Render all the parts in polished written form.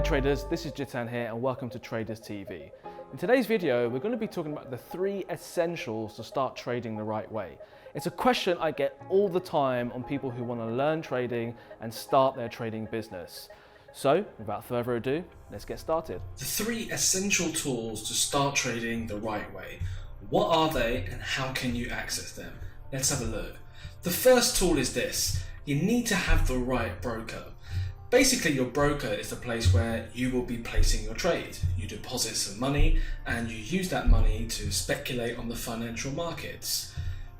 traders, this is Jitan here and welcome to TradersTV. In today's video, we're going to be talking about the 3 essentials to start trading the right way. It's a question I get all the time on people who want to learn trading and start their trading business. So, without further ado, let's get started. The 3 essential tools to start trading the right way. What are they and how can you access them? Let's have a look. The first tool is this. You need to have the right broker. Basically, your broker is the place where you will be placing your trade. You deposit some money and you use that money to speculate on the financial markets.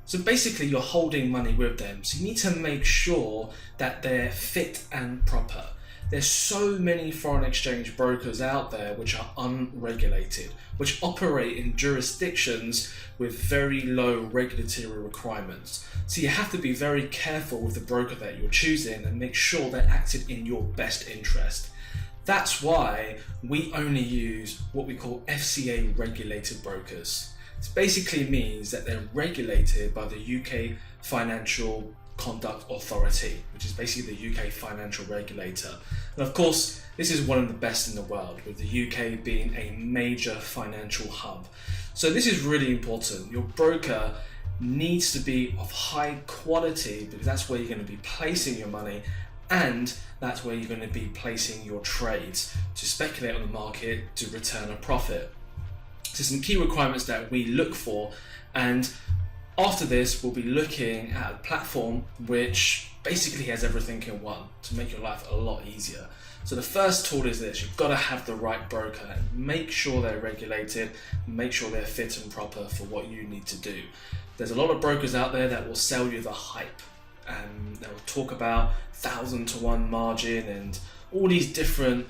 So basically, you're holding money with them. So you need to make sure that they're fit and proper. There's so many foreign exchange brokers out there which are unregulated, which operate in jurisdictions with very low regulatory requirements. So you have to be very careful with the broker that you're choosing and make sure they're acting in your best interest. That's why we only use what we call FCA regulated brokers. This basically means that they're regulated by the UK Financial Conduct Authority, which is basically the UK financial regulator. And of course, this is one of the best in the world, with the UK being a major financial hub. So this is really important. Your broker needs to be of high quality because that's where you're going to be placing your money and that's where you're going to be placing your trades to speculate on the market to return a profit. So some key requirements that we look for, and after this, we'll be looking at a platform which basically has everything in one to make your life a lot easier. So the first tool is this. You've got to have the right broker and make sure they're regulated, make sure they're fit and proper for what you need to do. There's a lot of brokers out there that will sell you the hype and they'll talk about 1,000 to 1 margin and all these different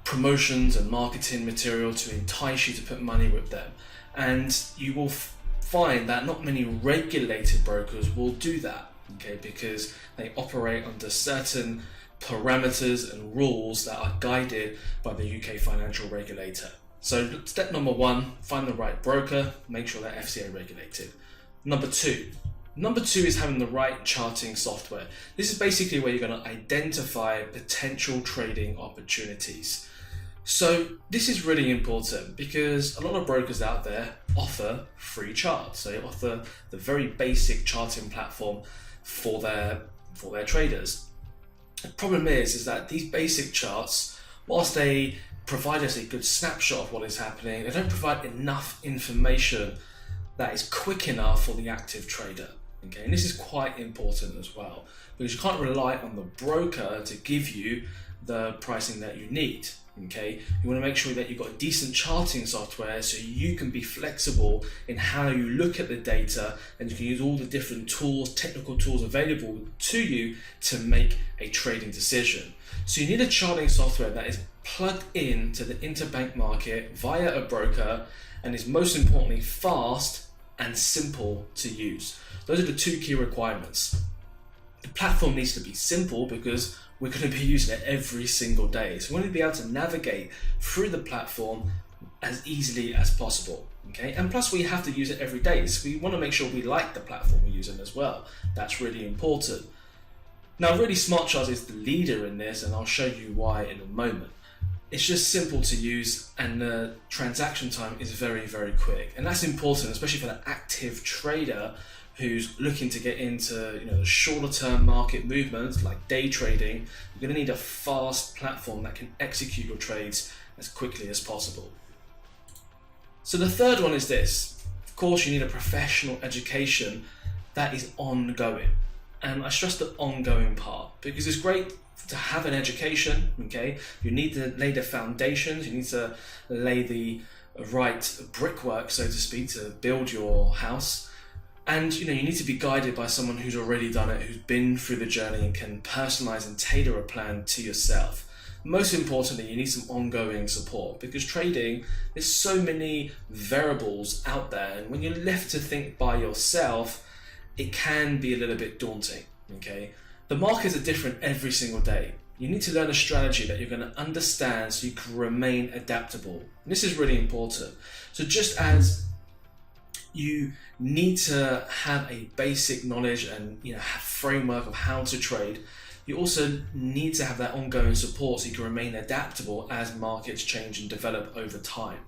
promotions and marketing material to entice you to put money with them. And you will find that not many regulated brokers will do that, okay, because they operate under certain parameters and rules that are guided by the UK financial regulator. So step number 1, find the right broker, make sure they're FCA regulated. Number two is having the right charting software. This is basically where you're going to identify potential trading opportunities. So this is really important because a lot of brokers out there offer free charts. So they offer the very basic charting platform for their traders. The problem is that these basic charts, whilst they provide us a good snapshot of what is happening, they don't provide enough information that is quick enough for the active trader. Okay, and this is quite important as well because you can't rely on the broker to give you the pricing that you need. Okay, you want to make sure that you've got decent charting software so you can be flexible in how you look at the data and you can use all the different tools, technical tools available to you to make a trading decision. So you need a charting software that is plugged into the interbank market via a broker and is most importantly fast and simple to use. Those are the 2 key requirements. The platform needs to be simple because we're going to be using it every single day. So we want to be able to navigate through the platform as easily as possible. Okay, and plus we have to use it every day. So we want to make sure we like the platform we're using as well. That's really important. Now, really, SMARTCHARTS is the leader in this, and I'll show you why in a moment. It's just simple to use and the transaction time is very, very quick. And that's important, especially for the active trader who's looking to get into the shorter term market movements like day trading. You're going to need a fast platform that can execute your trades as quickly as possible. So the third one is this. Of course, you need a professional education that is ongoing. And I stress the ongoing part because it's great to have an education, okay? You need to lay the foundations, you need to lay the right brickwork, so to speak, to build your house. And you need to be guided by someone who's already done it, who's been through the journey and can personalize and tailor a plan to yourself. Most importantly, you need some ongoing support because trading, there's so many variables out there, and when you're left to think by yourself, it can be a little bit daunting, okay? The markets are different every single day. You need to learn a strategy that you're going to understand so you can remain adaptable. And this is really important. So just as you need to have a basic knowledge and have framework of how to trade, you also need to have that ongoing support so you can remain adaptable as markets change and develop over time.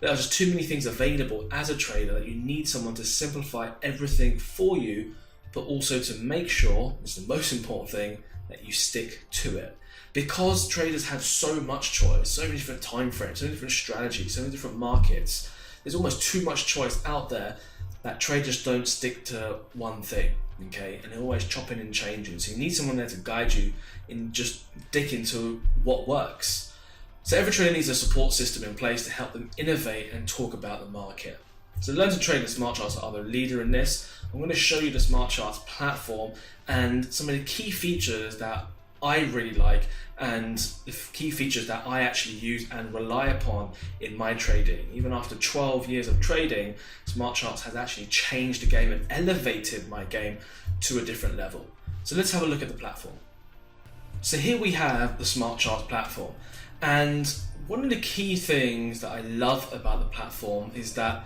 There are just too many things available as a trader that you need someone to simplify everything for you, but also to make sure, it's the most important thing, that you stick to it. Because traders have so much choice, so many different time frames, so many different strategies, so many different markets, there's almost too much choice out there that traders don't stick to one thing, okay? And they're always chopping and changing. So you need someone there to guide you in just dig into what works. So every trader needs a support system in place to help them innovate and talk about the market. So learn to trade the smart charts are the leader in this. I'm going to show you the smart charts platform and some of the key features that I really like and the key features that I actually use and rely upon in my trading. Even after 12 years of trading, smart charts has actually changed the game and elevated my game to a different level. So let's have a look at the platform. So here we have the smart charts platform, and one of the key things that I love about the platform is that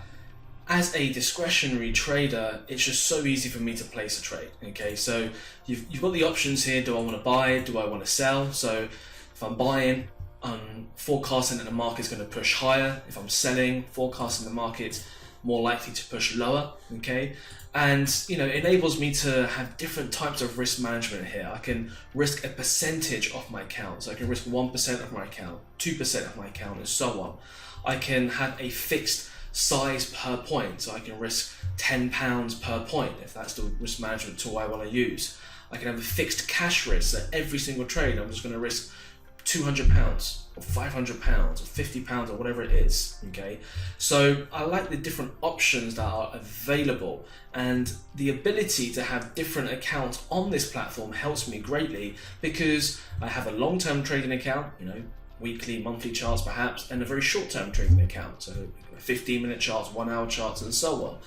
as a discretionary trader, it's just so easy for me to place a trade. Okay, so you've got the options here. Do I want to buy? Do I want to sell? So if I'm buying, I'm forecasting that the market's going to push higher. If I'm selling, forecasting the market's more likely to push lower. Okay, and it enables me to have different types of risk management here. I can risk a percentage of my account. So I can risk 1% of my account, 2% of my account, and so on. I can have a fixed size per point, so I can risk £10 per point if that's the risk management tool I want to use. I can have a fixed cash risk, so every single trade I'm just going to risk £200 or £500 or £50 or whatever it is. Okay, so I like the different options that are available, and the ability to have different accounts on this platform helps me greatly because I have a long-term trading account, weekly, monthly charts perhaps, and a very short-term trading account, so 15-minute charts, 1-hour charts, and so on.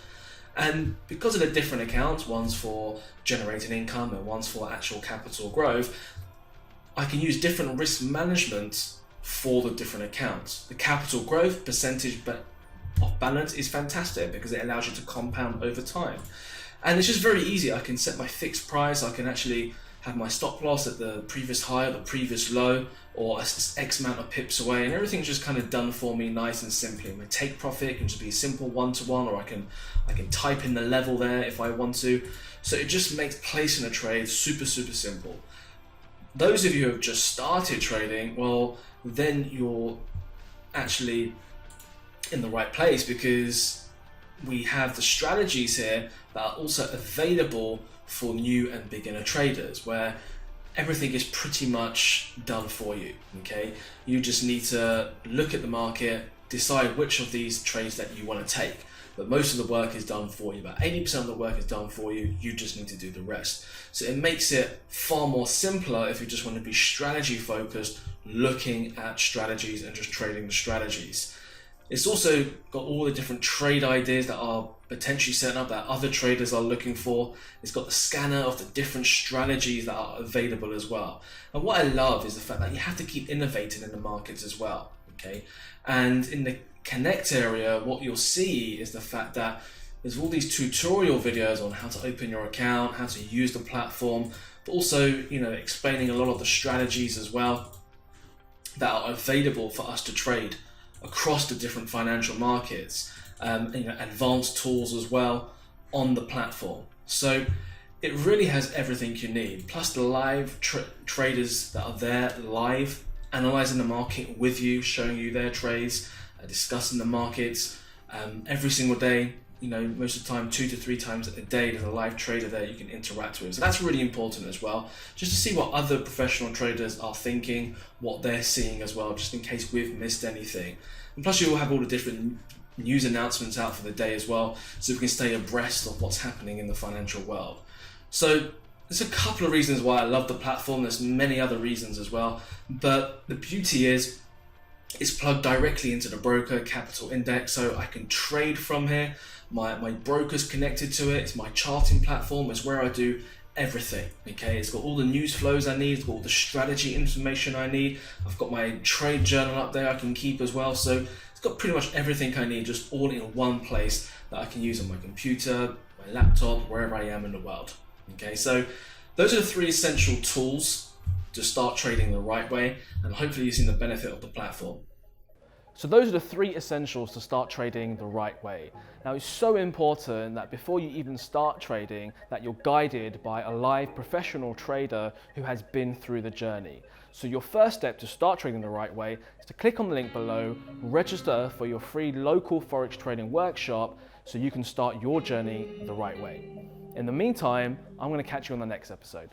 And because of the different accounts, one's for generating income and one's for actual capital growth, I can use different risk management for the different accounts. The capital growth percentage of balance is fantastic because it allows you to compound over time. And it's just very easy. I can set my fixed price. I can actually have my stop loss at the previous high or the previous low, or X amount of pips away, and everything's just kind of done for me nice and simply. My take profit can just be a simple one-to-one, or I can type in the level there if I want to. So it just makes placing a trade super simple. Those of you who have just started trading, well, then you're actually in the right place because we have the strategies here that are also available for new and beginner traders, where everything is pretty much done for you. Okay, you just need to look at the market, decide which of these trades that you want to take, but most of the work is done for you. About 80% of the work is done for you. You just need to do the rest. So it makes it far more simpler if you just want to be strategy focused, looking at strategies and just trading the strategies. It's also got all the different trade ideas that are potentially set up that other traders are looking for. It's got the scanner of the different strategies that are available as well. And what I love is the fact that you have to keep innovating in the markets as well. Okay, and in the Connect area, what you'll see is the fact that there's all these tutorial videos on how to open your account, how to use the platform, but also explaining a lot of the strategies as well that are available for us to trade across the different financial markets, advanced tools as well on the platform. So it really has everything you need, plus the live traders that are there live, analyzing the market with you, showing you their trades, discussing the markets every single day. Most of the time, 2 to 3 times a day, there's a live trader there you can interact with. So that's really important as well, just to see what other professional traders are thinking, what they're seeing as well, just in case we've missed anything. And plus you will have all the different news announcements out for the day as well, so we can stay abreast of what's happening in the financial world. So there's a couple of reasons why I love the platform. There's many other reasons as well, but the beauty is it's plugged directly into the broker capital index, so I can trade from here. My broker's connected to it. It's my charting platform. It's where I do everything. Okay, it's got all the news flows I need. It's got all the strategy information I need. I've got my trade journal up there I can keep as well. So it's got pretty much everything I need, just all in one place that I can use on my computer, my laptop, wherever I am in the world. Okay, so those are the 3 essential tools to start trading the right way, and hopefully you've seen the benefit of the platform. So those are the 3 essentials to start trading the right way. Now it's so important that before you even start trading, that you're guided by a live professional trader who has been through the journey. So your first step to start trading the right way is to click on the link below, register for your free local Forex trading workshop so you can start your journey the right way. In the meantime, I'm going to catch you on the next episode.